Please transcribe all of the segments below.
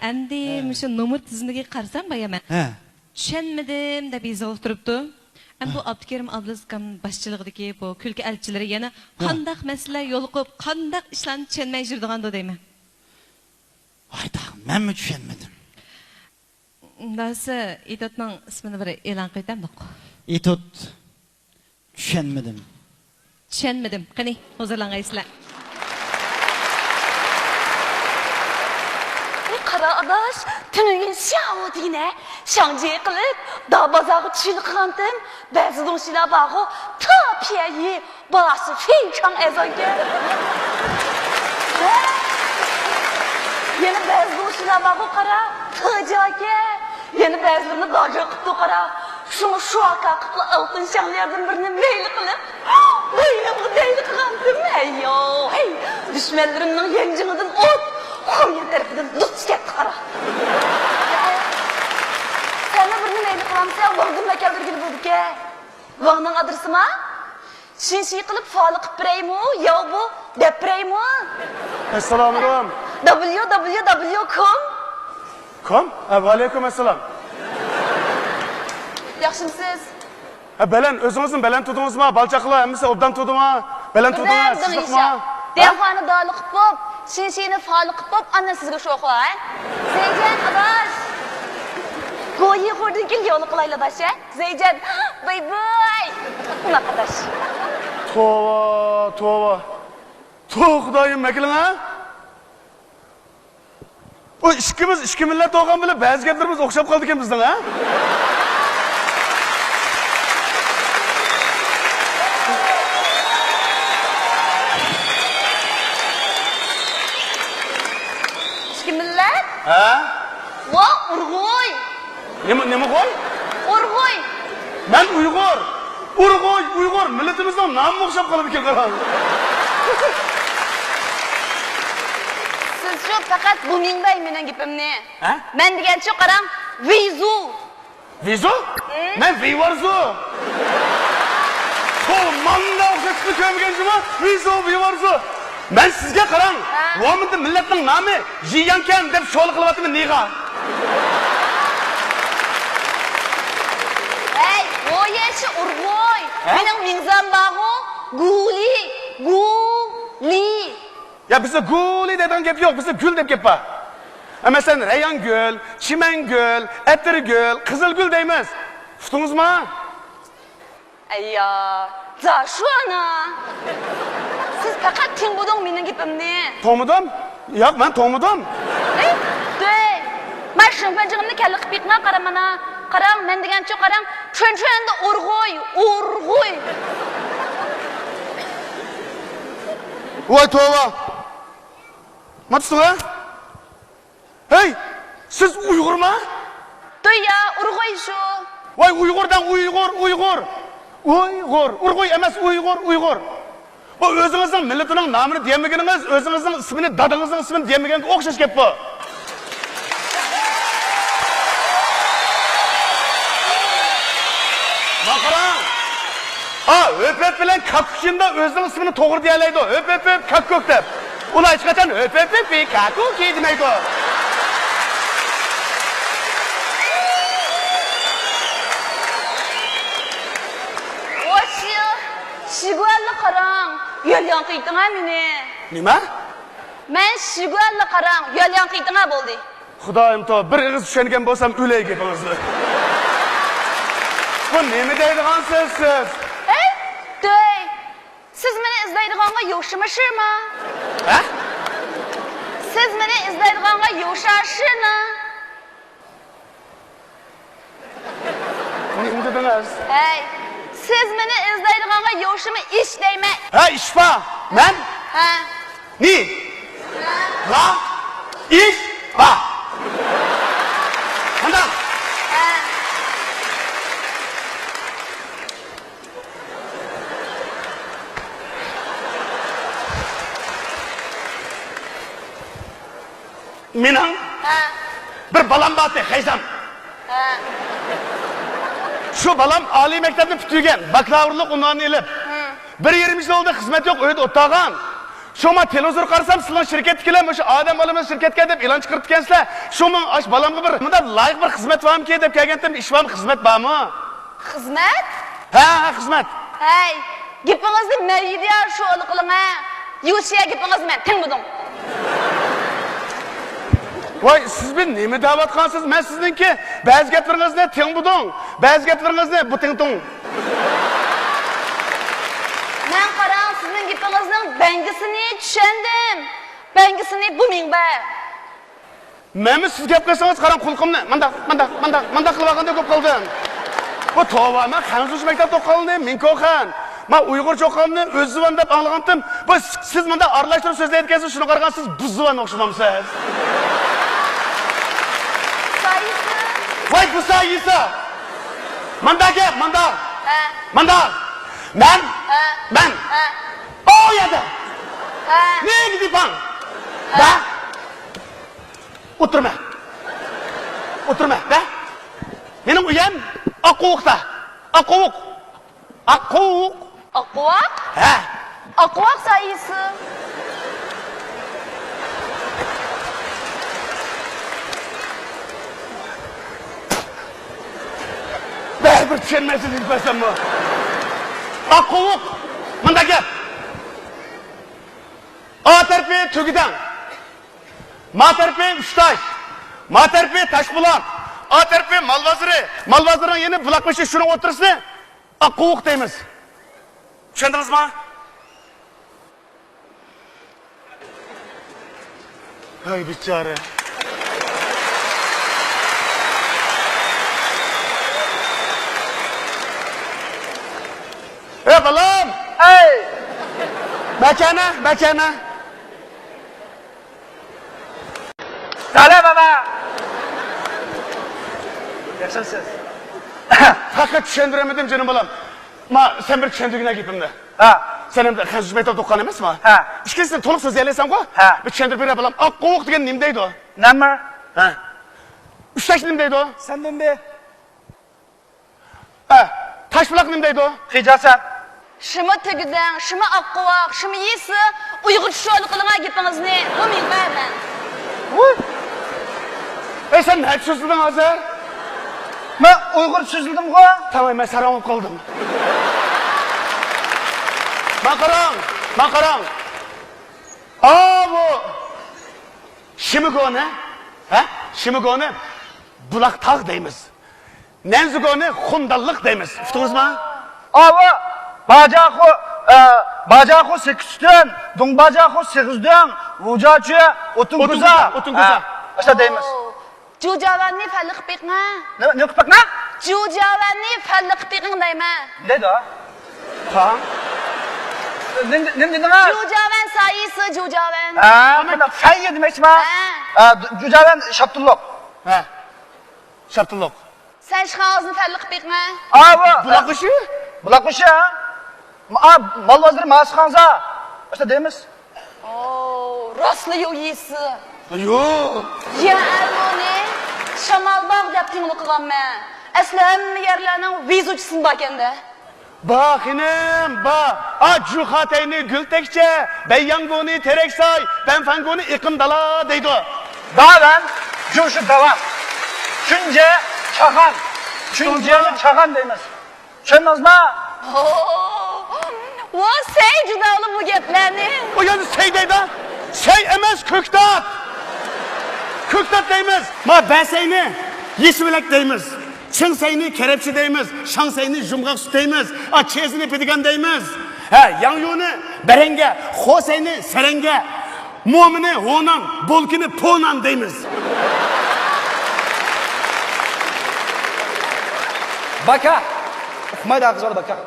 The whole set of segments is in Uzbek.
Endi şu nomer tizimiga qarsam bayaman. Tushunmadim deb yozib turibdi. Bu Abdukerim Abdulazizkan boshchiligidagi bu kulki elchilari yana qandaq masala yo'l qo'yib, qandaq ishlarni tushunmay yurdiganda deyman. Ayda, menmi tushunmadim? Undasi Etotning ismini bir e'lon qildim-ku. Etot tushunmadim. Tushunmadim. Qani, hozirlangaysizlar. Qaradaş, tünün şağı dine, şangcı qılıp, da bazağı çılqandım, bazı donşiler bağı, ta piyayi, bası feyçan ezage. Yeni bazı donşiler bağı qara, tacake, yeni bazılarını daca qıptı qara, şunu şu aka qıplı altın şanlardan birini meyli qılıp, bayılғы deyli qıqandım, eyyo, hey, düşmanlarımın yencininden ot, Konya tarafından tutuşket qara. Sana birini neyli qılamsa, vağdımla keldirgili bulduk ya. Vağının adresi mi? Şinşi qılıp falı qıp bireymi, ya bu dep bireymi? Assalamu alaikum. www.com Kom? Aleyküm assalam. Yaxşımsız? Belen, özünüzün belen tudunuz mu? Balçaklı, emisi obdan tudu mu? Belen tudu mu? Sizlik mi? Devhanı dağlı qıp bop, şinşini falı qıp bop, anna sizge şoku ha? Zeycan, adaş. Goyi xordun gel yolu qılayla daş ya? Zeycan, bay bay. Una qadaş. Tova, tova. Tuğ Xudayım mekilin ha? O işki millet doğan bile bazı geplerimiz okşap kaldı ki bizden ha? İşki millet? Ha? Va, Urgoy. Ne mi koy? Urgoy. Ben Uygur. Uygur. Milletimizden namı okşap kaldı ki kalan. Siz şu fakat bu mingbay menen gipimni. Ha? Men degan şu qarang, vizu. Vizu? Ben vivarzu. Manda okşatıklı kömgencime vivarzu. Ben sizge qarang. Vamında milletin namı Jiyanken dep şoğlu kılıvatımı niga. Hey, o yeşi Urgoy. Mening mingzam bağı, Guli. Ya bize guli deden gep yok, bize gül dep gep var. Mesela Reyhan Göl, Çimen Göl, Etleri Göl, Kızıl Gül değmez. Tutunuz mu? Ayya, za şu ana. Siz fakat ting budong mening gipimni. Tomudum? Yok ben tomudum. Dey. Men şımpanjığımni kelli qıpıqna qaramana. Qarang, men degan şu qarang, çön-çönde Urgoy. Vay tova. Matsın ha? Hey, siz Uygur mu? Dey ya, Urgoy şu. Vay Uygur'dan Uygur. Urgoy emas Uygur. Bu özünüzün milletinin namını diyemegeniz, özünüzün ismini, dadınızın ismini diyemegeniz okşaş gep bu. Bakarang. Öp bilen kakukinde özünün ismini toğır diyeleydi. Öp kakuk dep. Ulan hiç kaçan öp kakuk demeydi o. Şiguallı qarang, yol yanqıytına meni. Nima? Men şiguallı qarang, yol yanqıytına boldi. Xudayım to, bir ığız düşengen bolsam öley gepinizni. Bu nemi deydiğansız siz? Hey, dey. Siz meni izleydiğanga yoşumışırma? Ha? Siz meni izleydiğanga yoşaşırma? Nemi dediniz? Hey, siz meni izleydiğanga yoşumu iş deyme. Ha iş va. Men? Ha. Ni? Va? İş va. Handan? Ha. Mening bir balam bor, Hayzam. Şu balam oliy maktabni bitirgan, bakalavrlik unvonini ilib. 1,5 yil oldi xizmat yo'q, uyda o'tirgan. Şoma televizor qarasam, sizlar şirketkilar, o'sha odam olamiz shirkatga deb e'lon chiqarib ketgansizlar. Shoma ash balamga bir bunda loyiq bir xizmat bormi deb kelgandim, ish bormi, xizmat bormi? Xizmat? Ha, xizmat. Hey, gapingizni mayda shu qiling ha. Yushiya gapingizni men tingmadim. Voy, siz men nima da'vatqansiz? Men sizningki ba'zi gaplaringizni tingmadim, ba'zi gaplaringizni bu tingdim. Men qarang, sizning gapingizning bangisini tushundim. Bangisini bu menba. Menmi siz gap qilsangiz qarang qulqimni. Manda qilib olganda ko'p qoldim. Bu tova, men Xanzush maktabda o'qigandim, men ko'xan. Men Uyg'urcha o'qiganimni o'zimdan deb anglagandim. Bu siz menda aralashtirib so'zlayotgansiz, shuni qaragan siz buzvan o'xshamamsiz. Sayisi. Voy, bu sayisi. Manda gap, manda. Ha. Manda. Ben. O yerda. Ha. Ne gidiyorsun? Da. Oturma. Da. Benim uyam Akkuvuk'ta. Akkuvuk. Aquaq? He. Aquaq sayisi. Bir tushunmaysiz ilpasam bu. Akkuvuk. Manda gap. A tarafı Tugidang. Ma tarafı Ustaş. Ma tarafı Taşbulak. A tarafı Malvaziri. Malvazirning yeni bulakbaşı şunu otursa Akkuvuk deymiz. Tushundingiz mi? Ay bichara. Balam! Hey! Bachana. Dale baba! Yaxshisiz. Fakat tushundiremedim canım balam. Sen bir tushundirgina gapimni. Ha. Sen hem de Xanzush maktabda o'qigan emasmi? Ha. Ikkinchisini to'liq so'zlayalasan-ku? Ha. Bir tushuntirib bera balam. Akkuvuk degan nima deydi o? Nima? Ha. Ustash nima deydi o? Sen nima? Ha. Taşbulak nima deydi o? Hijasan. Shimi Tugidang, shimi Aquaq, shimi yesi Uyg'ur sho'li qiling gapingizni. Bu menba men. Sen ne so'zlading hozir? Men Uyg'ur so'zladim-ku. Tamam, men saram olib qoldim. Qarang. Bu Shimigoni, ha? Shimigoni bulaq tog' deymiz. Nanzugoni xundalliq deymiz. Tushdingizmi? Abi, bajaxu 8'den, dongbajaxu 8'den, vujachi otunguza. İşte deymiz. Jujavanni falliq biqna. Ne qilib ne? Jujavanni falliq biqing deyman. Deydi o. Ha? Ne dedin ha? Jujavan sayisi Jujavan. Ha, mana sayyi demakchi-mi? Ha. Jujavan Shabtulloq. Ha. Shabtulloq. Sen shqozni falliq biqma. Abi, Bulaqışı? Bulaqışı ha? Malvazir Masxanza. İşte deymiz. Rostli yo'q yesi. Yo'q. Ya aloni Shamalbog' deb tingli qilganman. Asli hamma yerlarning vizuchisin bakanda. Bakinem, Juhatayni Gültekçe, Beyyangoni Tereksay, Benfangoni İkındala deydi o. Davan, Cuşu davan. Çünce çakan. Çünceni çakan deymiz. Tushundingiz mi? Vo sey juda olib bu gaplarni. O yani sey deydi. Sey emas köktat. Köktat deymiz. Beseyni Yeşilak deymiz. Çıngsayni kerepçi deymiz. Şangsayni jumgaq süt deymiz. Çesini pidigan deymiz. Yangyoni berenge, Hoseyni serenge, Muamini honan, Bolkini ponan deymiz. Baka. Uqmaydi qiz bola baka.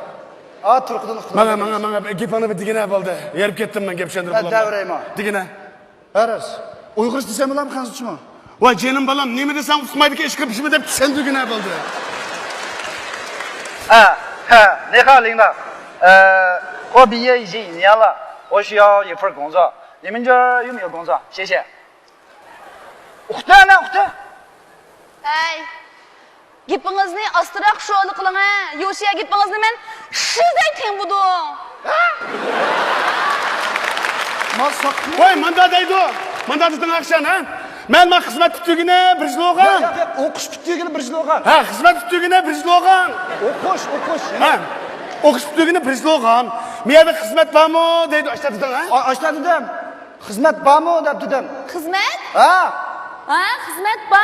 Turqidan uqdi. Mana gapani bir digina bo'ldi. Yerib ketdim men gap tushuntirib qolaman. Davrayman. Digina. Aras. Uyg'ur desam bo'ladimi, Xanzuchmi? Voy jenim balam, nima desam uqmaydi-ki, ish qilishimi deb tushuntirgina bo'ldi.你好，领导。我毕业已经1年了，我需要一份工作，你们这儿有没有工作？谢谢。uqdi. Hey. Gapingizni ostroq sho'li qiling ha. Yo'shiya gapingizni men shizday tingbudim. Voy, manda deydi. Manda dedin akşam ha? Men xizmat bitdigini bir yil olgan. O'qish bitdigini bir yil olgan. Ha, xizmat bitdigini bir yil olgan. O'qish. Ha. O'qish bitdigini bir yil olgan. Men yerda xizmat bormi deydi, ashta dedin ha? Ashta dedim. Xizmat bormi deb dedim. Xizmat? Ha. Xizmat ba.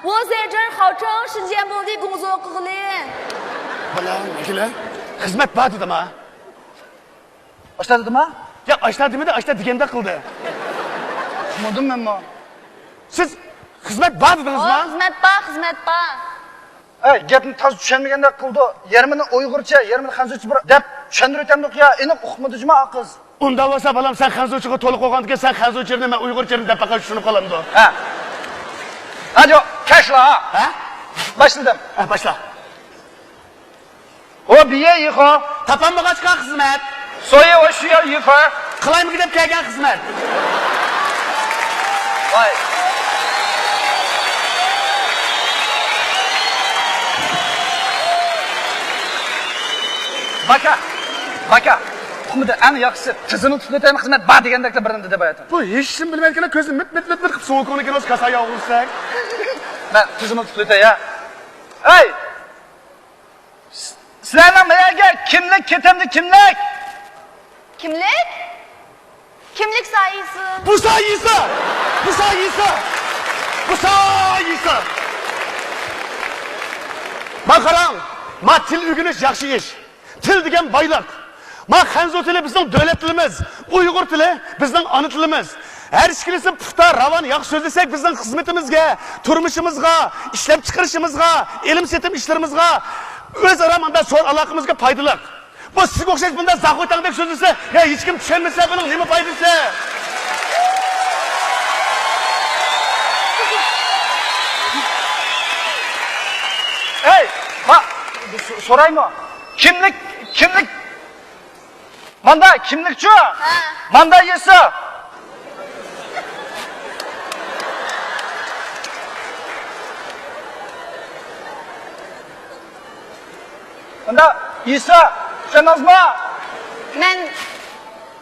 我在这儿好长时间没的工作过了。 Balam, nekile? Xizmat bor dedim ha. Ashta dedim ha? Ya ashta demedi, ashta deganda qildi. Tushundim men mi? Siz xizmat bor dedingizmi? Xizmat ba. Ey, gapni toz tushunmaganda qildi. Yarmini Uyg'urcha, yarmini xanzurcha bir deb tushuntirib o'tamdiq ya. Aniq uqmadingizmi qiz? Unda bo'lsa balam sen xanzurchiga to'liq olgandan keyin sen xanzurchini men uyg'urchini deb faqat tushunib qolamdi. Ha. Hadi kaşla ha. Ha? Başladım. Ha, başla. O biye yıka. Tapanmag'achqa xizmat. Soya o şuya yıka. Qilaymi deb kelgan xizmat. Vay. Baka. Kumda en yaxşısı kızını tutulayım hizmet var degandeklar birinde deb aytdim. Bu hech kim bilmaydigan ko'zni mit qilib so'lqoni keros kasaga o'g'irsak. Ben kızını tutulayım ya. Hey! Sizlarning buyoqqa kimlik ketimdi kimlik? Kimlik? Kimlik sayısı. Bu sayısı. Bak qarang, ma til o'rganish yaxshi ish. Til degan boylik. Ma xanzo tili bizning davlat tilimiz, Uyg'ur tili bizning ona tilimiz. Her ishkilisi puxta, ravon, yaxshi so'zlasak bizning xizmatimizga, turmushimizga, ishlab chiqarishimizga, ilm setim ishlarimizga, o'zaro manda so'z aloqamizga foydali. Bu sizga o'xshash bunda zaxotangdek so'zlasa, ya hech kim tushunmasa buning nima foydasi? Hey! Bak sorayım mı? Kimlik? Manda kimlikçi? Manda yesi. Manda yesi. Tushunasizmi? Ben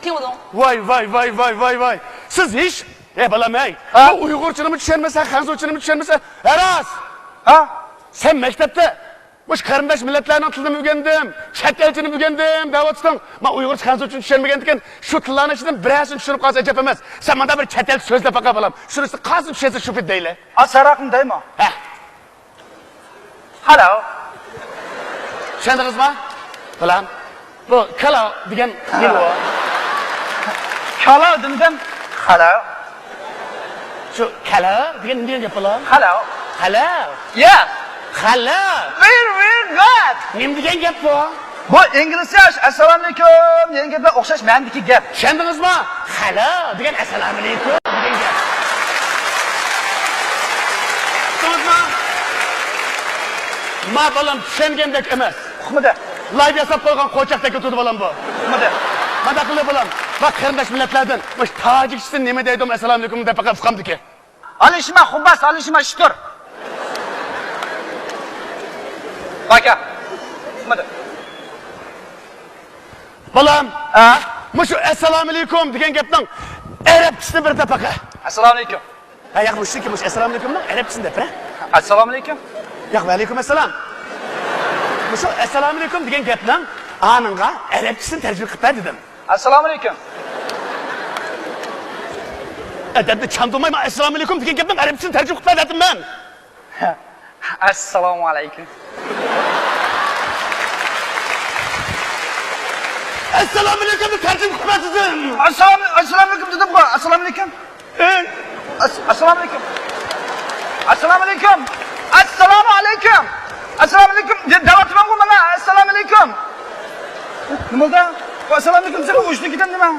听不懂。 Vay. Siz hiç, balam ey, Ha? bu Uyg'urchini tushunmasa, xanzurchini tushunmasa, Aras! Ha? Sen maktabda bu qarindosh millatlarning tilini o'rgandim, chet elchini o'rgandim, da'vatsang, men Uyg'urcha xanzurchini tushunmagandan shu tillarni ichidan birasini tushunib qolsa ajab emas. Sen menda bir chet el so'zlab baqa balam. Shunisi qasib tushunsa shu fit deyli. Asaraqim deymi? Ha. Hello. Tushundingizmi? Balam. Bu kala degan nima bu? Kala dedim. Hello. Shu kala degan nima gap balam? Hello. Hello. Yes. Hello. Very good. Nima degan gap bu? Bu İngilizce assalomu alaykum degan gaplar o'xshash mendiki gap. Tushundingizmi? Hello degan assalomu alaykum degan gap. Tushundingizmi? Ma balam tushungandek emas. Uqmadi. Live yasab qo'ygan qo'chaqdek o'tdi balam bu. Uqmadi. Mana qilib balam. Va qarindosh millatlardan, mush Tojikiston nima deydi, assalomu alaykum deb faqat fahmdiki. Alishma xubbas, alishma shukur. Baka. Uqmadi. Balam, Ha? mush assalomu alaykum degan gapning arabchasini bir deb faqat. Assalomu alaykum. Ha, yo'q, mush assalomu alaykumning arabchasini deb, ha? Assalomu alaykum. Yo'q, va alaykum assalom. Mush assalomu alaykum degan gapning aningga arabchasini tarjima qilib ber dedim. Assalomu alaykum. Adabni chandomay, men assalomu alaykum degan gapning arabchasini tarjima qilib ber dedim men. Assalomu alaykum. Assalomu alaykum deb tarjima qilib ber dedim. Assalomu alaykum dedim ku. Assalomu alaykum. Assalomu alaykum. Assalomu alaykum. Assalomu alaykum. Assalomu alaykum. Da'vatman ku mana. Assalomu alaykum. Nima bo'ldi? Assalomu alaykum sen o'shni ketam nima?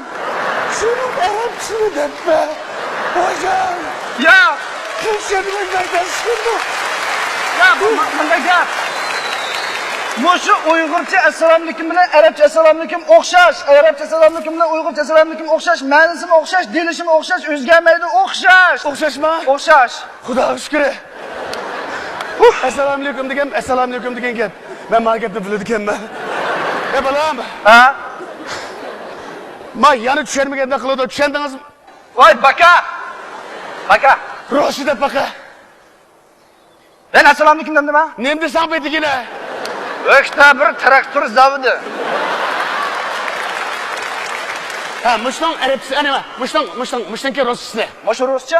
Shuni arabchasini deb ber. Hocam, Ya, tushunmayman shuni. ya bu bunday gap. Mushu Uyg'urcha assalomu alaykum bilan arabcha assalomu alaykum o'xshash. Arabcha assalomu alaykum bilan Uyg'urcha assalomu alaykum o'xshash. Ma'nosi o'xshash, dilishi o'xshash, o'zgarmaydi, o'xshash. O'xshashmi? O'xshash. Xudoga shukr. Assalomu alaykum degan gap. Men mana gapni biladi ekanman. Balam, Ha? Ma yana tushunmaganda qiladi, tushundingizmi? Voy baka. Baka. Roshida baka. Ben assalomu alaykum dedim ha. Nima desam betigina? Oktabr traktor zavodi. Ha, mushton arabsi, anima, mushtonga rossizda. Mo'shu ruscha?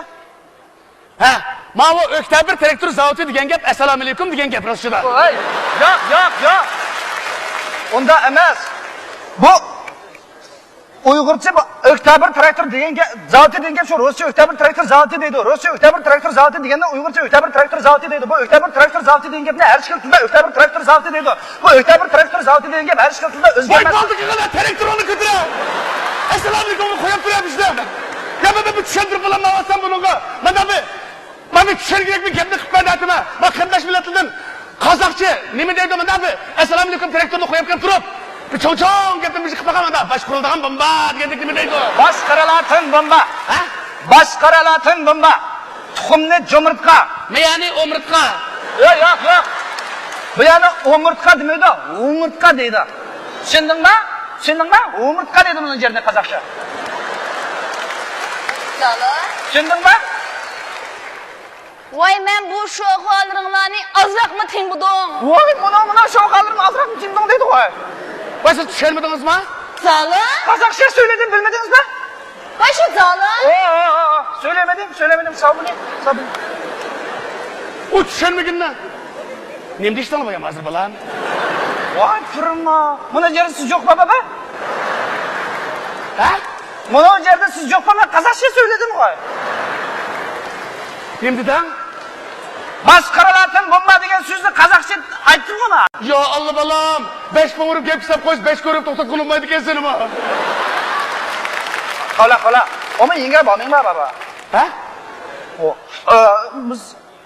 Ha, mana bu Oktabr traktor zavodi degan gap assalomu alaykum degan gap rossida. Voy, yo'q. Unda emas. Bu Uyg'urcha Oktabr traktor degan zavodi degan shu Rossiya Oktabr traktor zavodi deydi. Rossiya Oktabr traktor zavodi deganda Uyg'urcha Oktabr traktor zavodi deydi. Bu Oktabr traktor zavodi degan gapni har ikki tilda Oktabr traktor zavodi deydi. Bu Oktabr traktor zavodi degan gap har ikki tilda Voy o'zgarmas. qoldi traktorni ko'tira. Assalomu alaykum qo'yib turibsizlar. Ya ben bu tushuntirib qo'yaman bunga. Mana tushungan gapni qilib aytma. Men qandash millatidan qozoqcha nima deydi mana bu? Assalomu alaykum traktorni qo'yib kelib turib. Bu cho'ng gapni biz qilib qolmanda. Bosh qurildigan bomba degandek nima deydi? Boshqaralatin bomba. Ha? Boshqaralatin bomba. Tuxumni jo'mirtqa. Ya'ni o'mirtqa. Yo'q. Bu yana o'mirtqa demaydi, o'mirtqa deydi. Tushundingmi? O'mirtqa deydi buni yerda qozoqcha. Tushundingmi? Voy men bu sho'xolaringlarni azroqmi tingbudim? Voy, mana sho'xalarim azroq timding deydi voy. Voy siz tushunmadingizmi? Zala? Qozoqcha söyledim bilmedingizmi? Voy shu zala? Söylemedim. Sabuni. O tushunmaganni. Nima deyishdan bo'lgan hozir bolam? Voy, turma. Buni yerda siz yo'q baba. Ha? Buni yerda siz yo'q baba. Qozoqcha söyledim voy. Nima deding? Boshqaralatin bomba degan so'zni qozoqcha aytdim mana. Yo Allah balam, 5 kun urib gap qilib qo'yish, 5 ko'rib to'xtab qolmaydi ekansan nima? Xola. Oma yenga bormanglar baba. Ha? Biz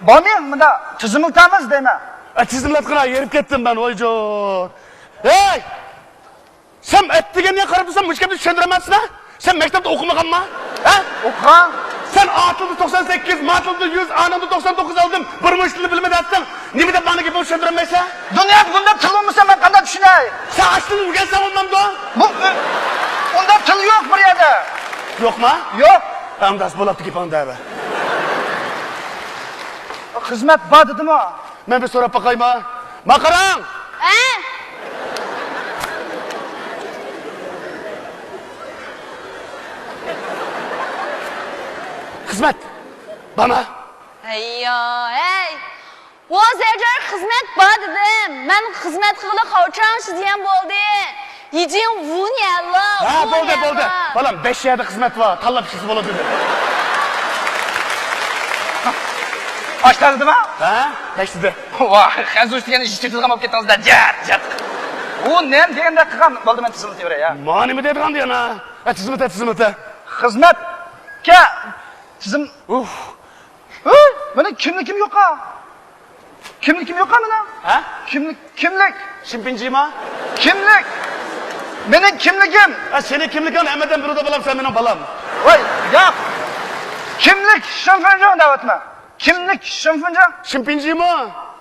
bormang, bunda tizimlamiz deyman. Tizimlatqina yerib ketdim ben voyjor. Hey! Sen etdiganga qarab tursan, bu gapni tushundiramasizmi? Sen maktabda o'qimaganmi? Ha? O'qigan. Sen atildi 98, matildi 100, anamda 99 aldım. Bir müştili bilmedin. Nima deb bana gibi tushundirmaysan? Dunyo bunda til bo'lmasa men qanday tushunay? Sen aslini o'rgansan ondan-da? Unda til yo'q bir yerda. Yo'qmi? Yo'q. Amdas bo'libdi ki banda. Xizmat bor dedimi? Men bir so'rab boqaymi? Ma qarang. Xizmat. Bana. Hey. 我在这儿 xizmat bor dedim. Men xizmat qilib qachon sizdan bo'ldi? 已经5年了。 Ha, bo'ldi. Balam 5 yerda xizmat var. Tanlab siz bo'ladi dedi. Başladımı? Ha? 5 dedi. Vay, hazır üstügen iş çıktığım olib ketdingizda. Jat. U nem deganda qilgan bo'ldi men tizimni beray ya. Ma nima deydigan deyana? Tizimda. Xizmatga tizim. Mana kimlikim yo'q-a? Kimlikim yo'q-a mana? Ha? Kimlik. Shimpinjima? Kimlik. Mening kimligim. Seni kimligin hammadan birida balam, sen mening balam. Voy, yo'q. Kimlik shimfinjon davatma. Kimlik shimfinjon? Shimpinjima?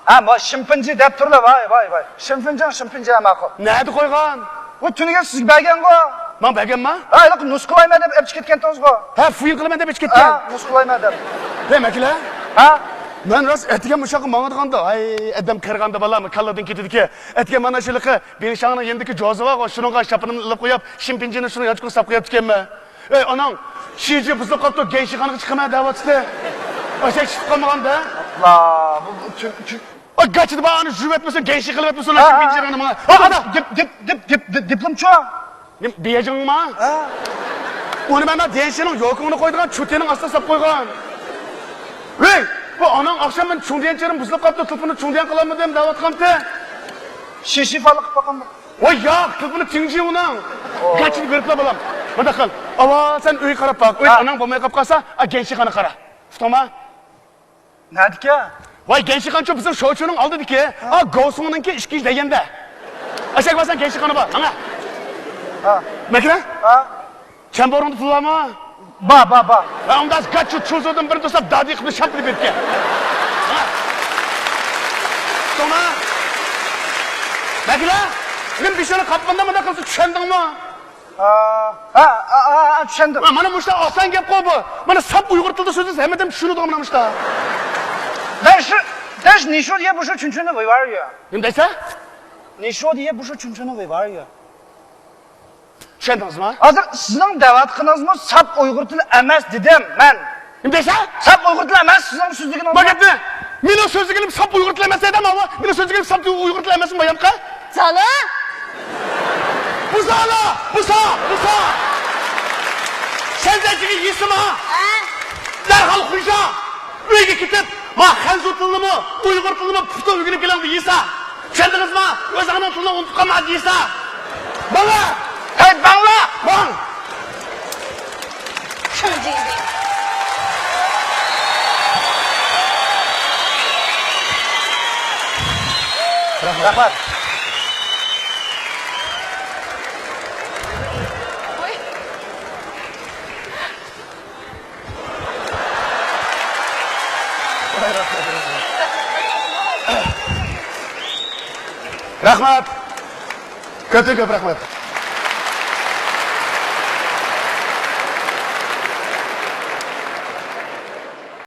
Ha, bu shimpinji deb turdi, voy. Shimfinjon ma'qul. Nima qo'ygan? Bu tuniga siz bergan-ku. Men berganman? Ha, yo'q, nusqalayman deb epchi ketgan-ku. Ha, fuyin qilaman deb ichib ketgan. Ha, nusqalayman deb. Demaklar? Ha? Men rost etiga mushaqa mang'adiganda, ay, adam kirganda balam, kalladan ketadiki. Etiga mana shuliqi, Belishangning yendiki joziva, shuningga shapinimni ilib qo'yib, shimpinjini shuni yochqib sap qo'yib ekanman. Ey, onang, shiji buzib qolibdi, genshixonaga chiqaman da'vatda. O'sha chiqib qolmaganda? Allah, bu O gachida bani jurib etmasin, genshlik qilib etmasin, shimpinjini menga. diplomchi. Nim bejingmi? Ha. Uni mana genshning yo'qini qo'ydigan chutining ostiga sap qo'ygan. Ey, bu onang oqshom men chungdiyanchirim buzilib qolibdi, tilpini chungdiyan qilaman deb da'vat qilibdi. Shishifalik qilib qo'yganman. Voy yo'q, tilpini tingji unang. Gachini beriblar bolam. Bunda qil. Avval sen uy qarab boq. Uy onang bo'lmay qolib qolsa, genshixona qara. Uftoqma? Nadika? Voy genshixonchi bizning shouchining oldidiki, G'osungninki ishki deganda. Ashak bo'lsan genshixona bor. Mana. Ha. Makra? Ha. Chamborni pulami? Ba. Undan gachi cho'zdim bir do'stab dadi qilib shapli bergan. Toma. Makra? Men bishoni qopmanda mana qilsa tushundingmi? Tushundim. Mana bu işte oson gap qo'y bu. Mana sap Uyg'ur tilida so'zsiz hammadan tushunadi mana bu işte.但是你说的也不是纯纯的维吾尔语， Nima deysan? 你说的也不是纯纯的维吾尔语。 Tushundingizmi? Hozir sizning da'vatqiningizmi sap Uyg'ur tili emas dedim men. Nima deysan? Sap Uyg'ur tili emas sizning so'zligingiz. Bu gapni meni so'zligim sap Uyg'ur tili emas edim ama meni so'zligim sap Uyg'ur tili emasmi bu yoqqa? Cala. Buzala! Busa! Sen zenciga yesimi ha? Derhal Xuyja! Uyga ketib, ma Xanzu tilimi, Uyg'ur tilimi puxta o'rganib keladi yesa. Tushundingizmi? O'zingizning tilini unutib qolmadi yesa. Bala! Hey bangla! Bang! Rahmat. Rahmat. Kötü köp rahmat.